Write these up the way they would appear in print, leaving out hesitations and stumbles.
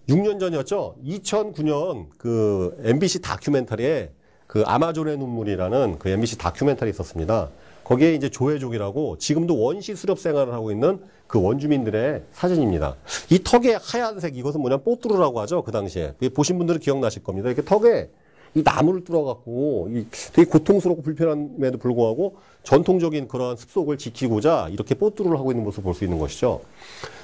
6년 전이었죠. 2009년 그 MBC 다큐멘터리에 그 아마존의 눈물이라는 그 MBC 다큐멘터리 있었습니다. 거기에 이제 조회족이라고 지금도 원시 수렵 생활을 하고 있는 그 원주민들의 사진입니다. 이 턱에 하얀색 이것은 뭐냐면 뽀뚜루라고 하죠. 그 당시에. 보신 분들은 기억나실 겁니다. 이렇게 턱에 이 나무를 뚫어갖고 되게 고통스럽고 불편함에도 불구하고 전통적인 그런 습속을 지키고자 이렇게 뽀뚜루를 하고 있는 모습을 볼 수 있는 것이죠.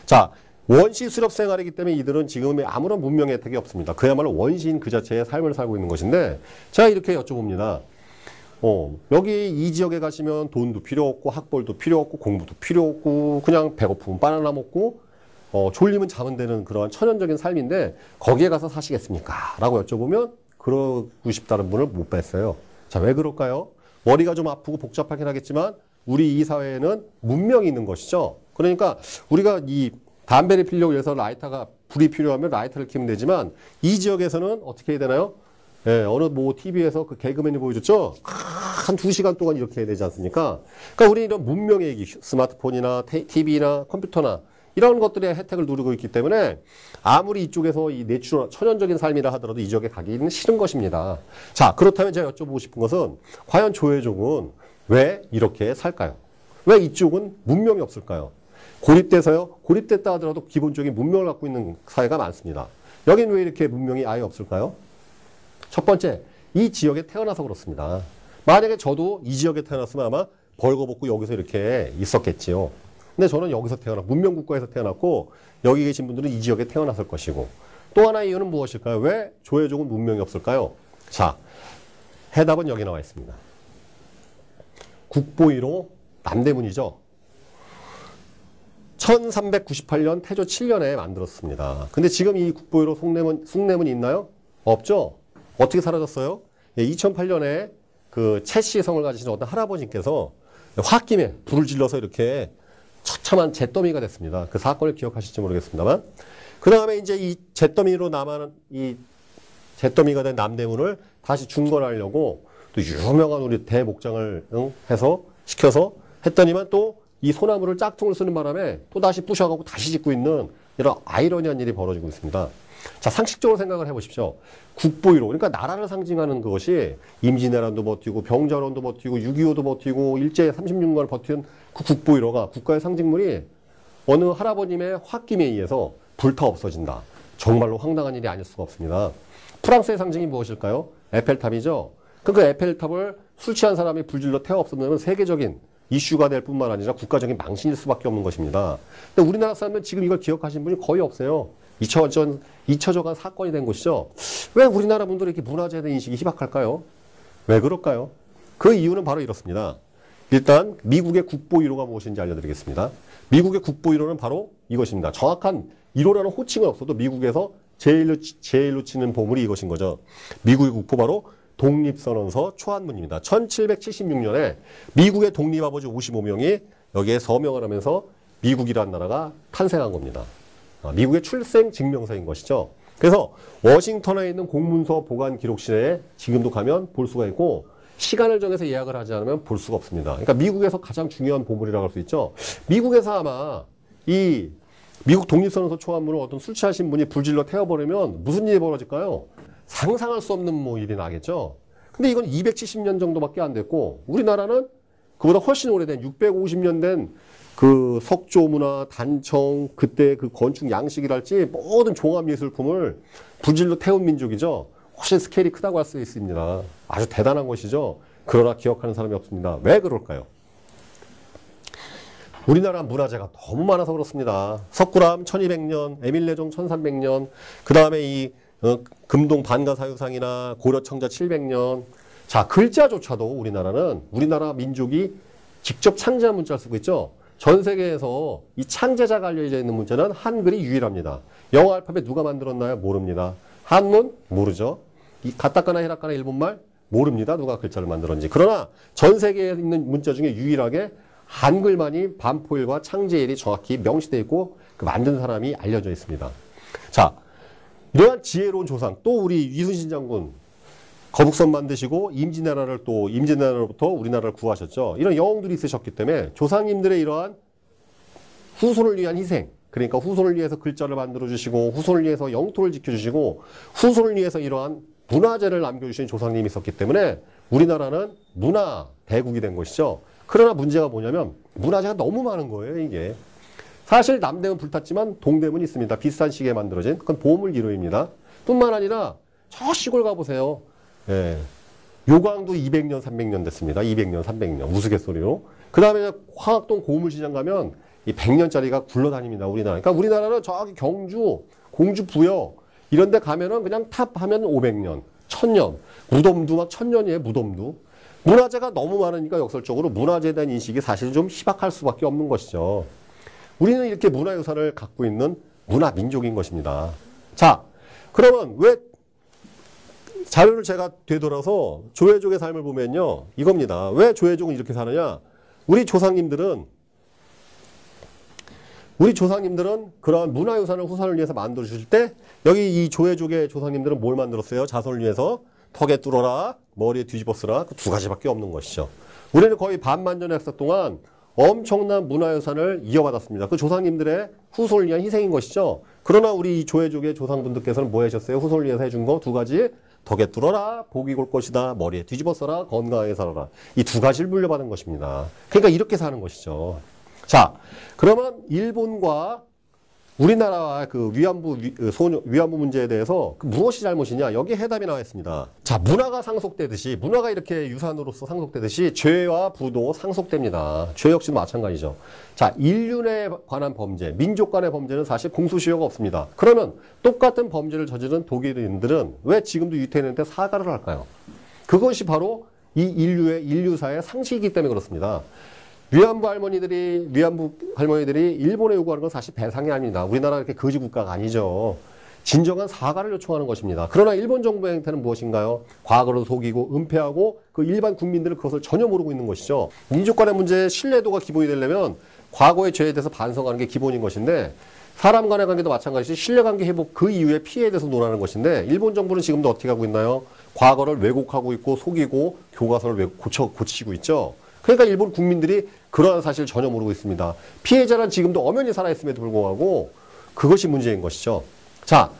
자, 원시 수렵 생활이기 때문에 이들은 지금 아무런 문명 혜택이 없습니다. 그야말로 원시인 그 자체의 삶을 살고 있는 것인데 제가 이렇게 여쭤봅니다. 여기 이 지역에 가시면 돈도 필요 없고 학벌도 필요 없고 공부도 필요 없고 그냥 배고프면 바나나 먹고 졸리면 자면 되는 그런 천연적인 삶인데 거기에 가서 사시겠습니까? 라고 여쭤보면 그러고 싶다는 분을 못 뵀어요. 자, 왜 그럴까요? 머리가 좀 아프고 복잡하긴 하겠지만 우리 이 사회에는 문명이 있는 것이죠. 그러니까 우리가 이 담배를 피려고 해서 라이터가 불이 필요하면 라이터를 켜면 되지만 이 지역에서는 어떻게 해야 되나요? 예, 어느 뭐 TV에서 그 개그맨이 보여줬죠? 한 2시간 동안 이렇게 해야 되지 않습니까? 그러니까 우리 이런 문명의 얘기, 스마트폰이나 TV나 컴퓨터나 이런 것들의 혜택을 누리고 있기 때문에 아무리 이쪽에서 이 내추럴, 천연적인 삶이라 하더라도 이 지역에 가기는 싫은 것입니다. 자, 그렇다면 제가 여쭤보고 싶은 것은 과연 조회족은 왜 이렇게 살까요? 왜 이쪽은 문명이 없을까요? 고립돼서요? 고립됐다 하더라도 기본적인 문명을 갖고 있는 사회가 많습니다. 여긴 왜 이렇게 문명이 아예 없을까요? 첫 번째, 이 지역에 태어나서 그렇습니다. 만약에 저도 이 지역에 태어났으면 아마 벌거벗고 여기서 이렇게 있었겠지요. 근데 저는 여기서 문명국가에서 태어났고 여기 계신 분들은 이 지역에 태어났을 것이고 또 하나의 이유는 무엇일까요? 왜 조회족은 문명이 없을까요? 자, 해답은 여기 나와 있습니다. 국보 1호 남대문이죠. 1398년 태조 7년에 만들었습니다. 근데 지금 이 국보 1호 숭례문이 있나요? 없죠? 어떻게 사라졌어요? 2008년에 그 채씨 성을 가지신 어떤 할아버지께서 홧김에 불을 질러서 이렇게 처참한 잿더미가 됐습니다. 그 사건을 기억하실지 모르겠습니다만. 그 다음에 이제 이 잿더미로 남은 이 잿더미가 된 남대문을 다시 중건하려고 또 유명한 우리 대목장을 시켜서 했더니만 또 이 소나무를 짝퉁을 쓰는 바람에 또 다시 부셔가고 다시 짓고 있는 이런 아이러니한 일이 벌어지고 있습니다. 자, 상식적으로 생각을 해보십시오. 국보 1호, 그러니까 나라를 상징하는 그것이 임진왜란도 버티고 병자론도 버티고 6.25도 버티고 일제 36년을 버틴 그 국보 1호가 국가의 상징물이 어느 할아버님의 홧김에 의해서 불타 없어진다. 정말로 황당한 일이 아닐 수가 없습니다. 프랑스의 상징이 무엇일까요? 에펠탑이죠. 그 에펠탑을 술 취한 사람이 불질러 태워 없으면 세계적인 이슈가 될 뿐만 아니라 국가적인 망신일 수밖에 없는 것입니다. 근데 우리나라 사람은 지금 이걸 기억하시는 분이 거의 없어요. 잊혀져간 사건이 된 것이죠. 왜 우리나라 분들이 이렇게 문화재에 대한 인식이 희박할까요? 왜 그럴까요? 그 이유는 바로 이렇습니다. 일단 미국의 국보 1호가 무엇인지 알려드리겠습니다. 미국의 국보 1호는 바로 이것입니다. 정확한 1호라는 호칭은 없어도 미국에서 제일로 치는 보물이 이것인 거죠. 미국의 국보 바로 독립선언서 초안문입니다. 1776년에 미국의 독립아버지 55명이 여기에 서명을 하면서 미국이라는 나라가 탄생한 겁니다. 미국의 출생 증명서인 것이죠. 그래서 워싱턴에 있는 공문서 보관 기록실에 지금도 가면 볼 수가 있고 시간을 정해서 예약을 하지 않으면 볼 수가 없습니다. 그러니까 미국에서 가장 중요한 보물이라고 할 수 있죠. 미국에서 아마 이 미국 독립선언서 초안문을 어떤 술 취하신 분이 불질러 태워버리면 무슨 일이 벌어질까요? 상상할 수 없는 뭐 일이 나겠죠. 근데 이건 270년 정도밖에 안 됐고 우리나라는 그보다 훨씬 오래된 650년 된 그 석조문화, 단청, 그때 그 건축 양식이랄지 모든 종합예술품을 불질러 태운 민족이죠. 훨씬 스케일이 크다고 할 수 있습니다. 아주 대단한 것이죠. 그러나 기억하는 사람이 없습니다. 왜 그럴까요? 우리나라 문화재가 너무 많아서 그렇습니다. 석굴암 1200년, 에밀레종 1300년, 그 다음에 이 금동 반가사유상이나 고려청자 700년. 자, 글자조차도 우리나라 민족이 직접 창제한 문자를 쓰고 있죠. 전 세계에서 이 창제자가 알려져 있는 문자는 한글이 유일합니다. 영어 알파벳 누가 만들었나요? 모릅니다. 한문? 모르죠. 이 가타카나 히라카나 일본말? 모릅니다. 누가 글자를 만들었는지. 그러나 전 세계에 있는 문자 중에 유일하게 한글만이 반포일과 창제일이 정확히 명시되어 있고 그 만든 사람이 알려져 있습니다. 자, 이러한 지혜로운 조상, 또 우리 이순신 장군 거북선 만드시고 임진왜란으로부터 우리나라를 구하셨죠. 이런 영웅들이 있으셨기 때문에 조상님들의 이러한 후손을 위한 희생, 그러니까 후손을 위해서 글자를 만들어주시고 후손을 위해서 영토를 지켜주시고 후손을 위해서 이러한 문화재를 남겨주신 조상님이 있었기 때문에 우리나라는 문화 대국이 된 것이죠. 그러나 문제가 뭐냐면 문화재가 너무 많은 거예요, 이게. 사실 남대문 불탔지만 동대문이 있습니다. 비싼 시계에 만들어진. 그건 보물기록입니다. 뿐만 아니라 저 시골 가보세요. 예. 요광도 200년, 300년 됐습니다. 200년, 300년. 우스갯소리로. 그 다음에 화학동 고물시장 가면 이 100년짜리가 굴러다닙니다. 우리나라. 그러니까 우리나라는 저기 경주, 공주, 부여 이런 데 가면은 그냥 탑 하면 500년, 1000년. 무덤도 막 1000년이에요, 무덤도. 문화재가 너무 많으니까 역설적으로 문화재에 대한 인식이 사실 좀 희박할 수밖에 없는 것이죠. 우리는 이렇게 문화유산을 갖고 있는 문화민족인 것입니다. 자, 그러면 왜 자료를 제가 되돌아서 조회족의 삶을 보면요. 이겁니다. 왜 조회족은 이렇게 사느냐. 우리 조상님들은 그러한 문화유산을 후손을 위해서 만들어주실 때 여기 이 조회족의 조상님들은 뭘 만들었어요? 자손을 위해서 턱에 뚫어라, 머리에 뒤집어 쓰라. 그 두 가지밖에 없는 것이죠. 우리는 거의 반만년의 역사 동안 엄청난 문화유산을 이어받았습니다. 그 조상님들의 후손을 위한 희생인 것이죠. 그러나 우리 이 조회족의 조상분들께서는 뭐 하셨어요? 후손을 위해서 해준 거 두 가지. 덕에 뚫어라, 복이 올 것이다, 머리에 뒤집어 써라, 건강하게 살아라. 이 두 가지를 물려받은 것입니다. 그러니까 이렇게 사는 것이죠. 자, 그러면 일본과 우리나라와 그 위안부 문제에 대해서 무엇이 잘못이냐? 여기에 해답이 나와 있습니다. 자, 문화가 상속되듯이, 문화가 이렇게 유산으로서 상속되듯이 죄와 부도 상속됩니다. 죄 역시 마찬가지죠. 자, 인륜에 관한 범죄, 민족 간의 범죄는 사실 공소시효가 없습니다. 그러면 똑같은 범죄를 저지른 독일인들은 왜 지금도 유태인한테 사과를 할까요? 그것이 바로 이 인류사의 상식이기 때문에 그렇습니다. 위안부 할머니들이 일본에 요구하는 건 사실 배상이 아닙니다. 우리나라 이렇게 거지 국가가 아니죠. 진정한 사과를 요청하는 것입니다. 그러나 일본 정부의 행태는 무엇인가요? 과거를 속이고 은폐하고 그 일반 국민들은 그것을 전혀 모르고 있는 것이죠. 민족 간의 문제의 신뢰도가 기본이 되려면 과거의 죄에 대해서 반성하는 게 기본인 것인데 사람 간의 관계도 마찬가지지 신뢰관계 회복 그 이후에 피해에 대해서 논하는 것인데 일본 정부는 지금도 어떻게 하고 있나요? 과거를 왜곡하고 있고 속이고 교과서를 고치고 있죠. 그러니까 일본 국민들이 그러한 사실을 전혀 모르고 있습니다. 피해자는 지금도 엄연히 살아있음에도 불구하고 그것이 문제인 것이죠. 자,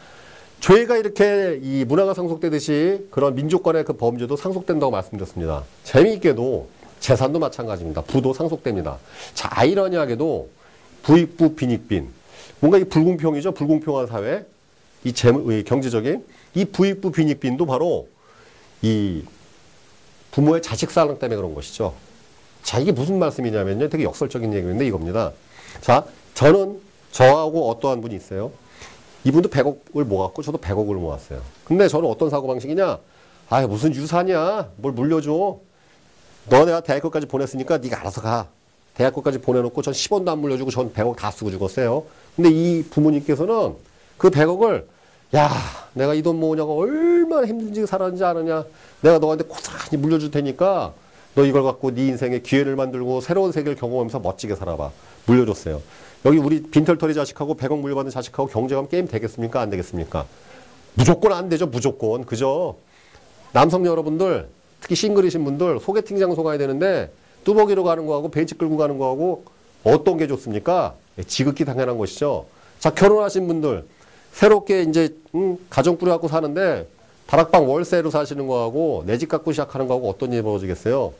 죄가 이렇게 이 문화가 상속되듯이 그런 민족 간의 그 범죄도 상속된다고 말씀드렸습니다. 재미있게도 재산도 마찬가지입니다. 부도 상속됩니다. 자, 아이러니하게도 부익부 빈익빈. 뭔가 이 불공평이죠. 불공평한 사회. 이 경제적인 이 부익부 빈익빈도 바로 이 부모의 자식 사랑 때문에 그런 것이죠. 자, 이게 무슨 말씀이냐면요. 되게 역설적인 얘기인데 이겁니다. 자, 저하고 어떠한 분이 있어요. 이분도 100억을 모았고 저도 100억을 모았어요. 근데 저는 어떤 사고방식이냐. 아, 무슨 유산이야. 뭘 물려줘. 너 내가 대학교까지 보냈으니까 네가 알아서 가. 대학교까지 보내놓고 전 10원도 안 물려주고 전 100억 다 쓰고 죽었어요. 근데 이 부모님께서는 그 100억을 야, 내가 이 돈 모으냐고 얼마나 힘든지 살았는지 아느냐. 내가 너한테 고스란히 물려줄 테니까 너 이걸 갖고 네 인생에 기회를 만들고 새로운 세계를 경험하면서 멋지게 살아봐. 물려줬어요. 여기 우리 빈털터리 자식하고 100억 물려받은 자식하고 경쟁하면 게임 되겠습니까? 안 되겠습니까? 무조건 안 되죠. 무조건. 그죠? 남성 여러분들, 특히 싱글이신 분들 소개팅 장소 가야 되는데 뚜벅이로 가는 거하고 벤치 끌고 가는 거하고 어떤 게 좋습니까? 지극히 당연한 것이죠. 자, 결혼하신 분들 새롭게 이제 가정 꾸려갖고 사는데 다락방 월세로 사시는 거하고 내 집 갖고 시작하는 거하고 어떤 일이 벌어지겠어요?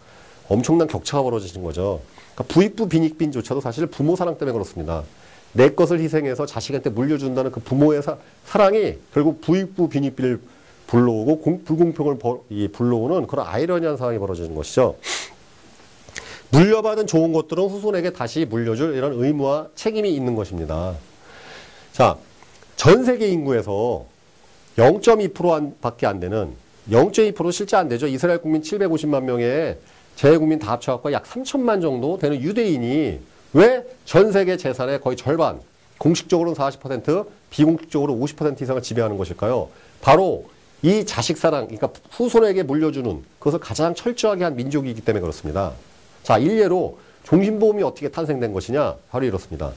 엄청난 격차가 벌어지는 거죠. 그러니까 부익부 빈익빈조차도 사실 부모 사랑 때문에 그렇습니다. 내 것을 희생해서 자식한테 물려준다는 그 부모의 사랑이 결국 부익부 빈익빈을 불러오고 불공평을 불러오는 그런 아이러니한 상황이 벌어지는 것이죠. 물려받은 좋은 것들은 후손에게 다시 물려줄 이런 의무와 책임이 있는 것입니다. 자, 전 세계 인구에서 0.2%밖에 안 되는 0.2% 실제 안 되죠. 이스라엘 국민 750만 명에 재외국민 다 합쳐갖고 약 3천만 정도 되는 유대인이 왜 전 세계 재산의 거의 절반, 공식적으로는 40%, 비공식적으로 50% 이상을 지배하는 것일까요? 바로 이 자식 사랑, 그러니까 후손에게 물려주는 그것을 가장 철저하게 한 민족이기 때문에 그렇습니다. 자, 일례로 종신보험이 어떻게 탄생된 것이냐? 바로 이렇습니다.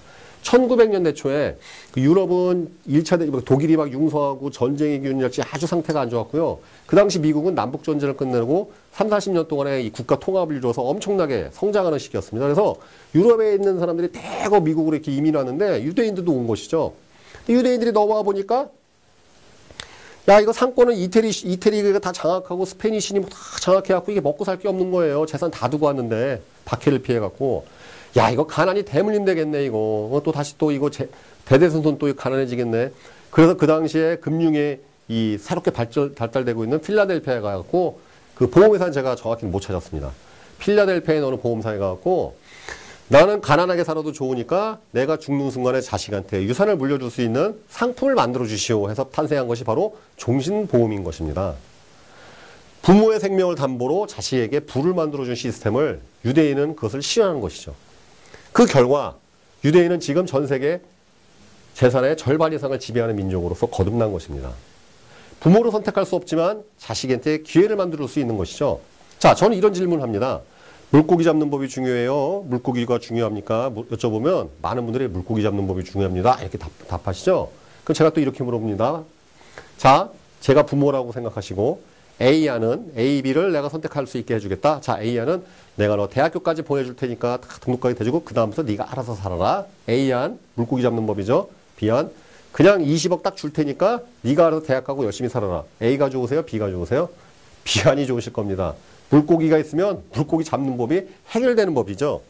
1900년대 초에 그 유럽은 1차 독일이 막 융성하고 전쟁의 기운이랄지 아주 상태가 안 좋았고요. 그 당시 미국은 남북 전쟁을 끝내고 3, 40년 동안에 이 국가 통합을 이루어서 엄청나게 성장하는 시기였습니다. 그래서 유럽에 있는 사람들이 대거 미국으로 이렇게 이민 왔는데 유대인들도 온 것이죠. 유대인들이 넘어와 보니까 야, 이거 상권은 이태리가 다 장악하고 스페니시니 다 장악해갖고 이게 먹고 살 게 없는 거예요. 재산 다 두고 왔는데 박해를 피해갖고 야, 이거 가난이 대물림 되겠네 이거. 또 다시 또 이거 대대손손 또 가난해지겠네. 그래서 그 당시에 금융에 이 새롭게 발달되고 있는 필라델피아에 가갖고 그 보험회사는 제가 정확히는 못 찾았습니다. 필라델피아에 어느 보험사에 가갖고 나는 가난하게 살아도 좋으니까 내가 죽는 순간에 자식한테 유산을 물려줄 수 있는 상품을 만들어 주시오 해서 탄생한 것이 바로 종신보험인 것입니다. 부모의 생명을 담보로 자식에게 부를 만들어준 시스템을 유대인은 그것을 실현하는 것이죠. 그 결과 유대인은 지금 전 세계 재산의 절반 이상을 지배하는 민족으로서 거듭난 것입니다. 부모를 선택할 수 없지만 자식한테 기회를 만들 수 있는 것이죠. 자, 저는 이런 질문을 합니다. 물고기 잡는 법이 중요해요. 물고기가 중요합니까? 여쭤보면 많은 분들이 물고기 잡는 법이 중요합니다. 이렇게 답하시죠. 그럼 제가 또 이렇게 물어봅니다. 자, 제가 부모라고 생각하시고 A안은 A, B를 내가 선택할 수 있게 해주겠다. 자, A안은 내가 너 대학교까지 보내줄 테니까 다 등록까지 대주고 그 다음부터 네가 알아서 살아라. A안 물고기 잡는 법이죠. B안 그냥 20억 딱 줄 테니까 네가 알아서 대학 가고 열심히 살아라. A가 좋으세요? B가 좋으세요? B안이 좋으실 겁니다. 물고기가 있으면 물고기 잡는 법이 해결되는 법이죠.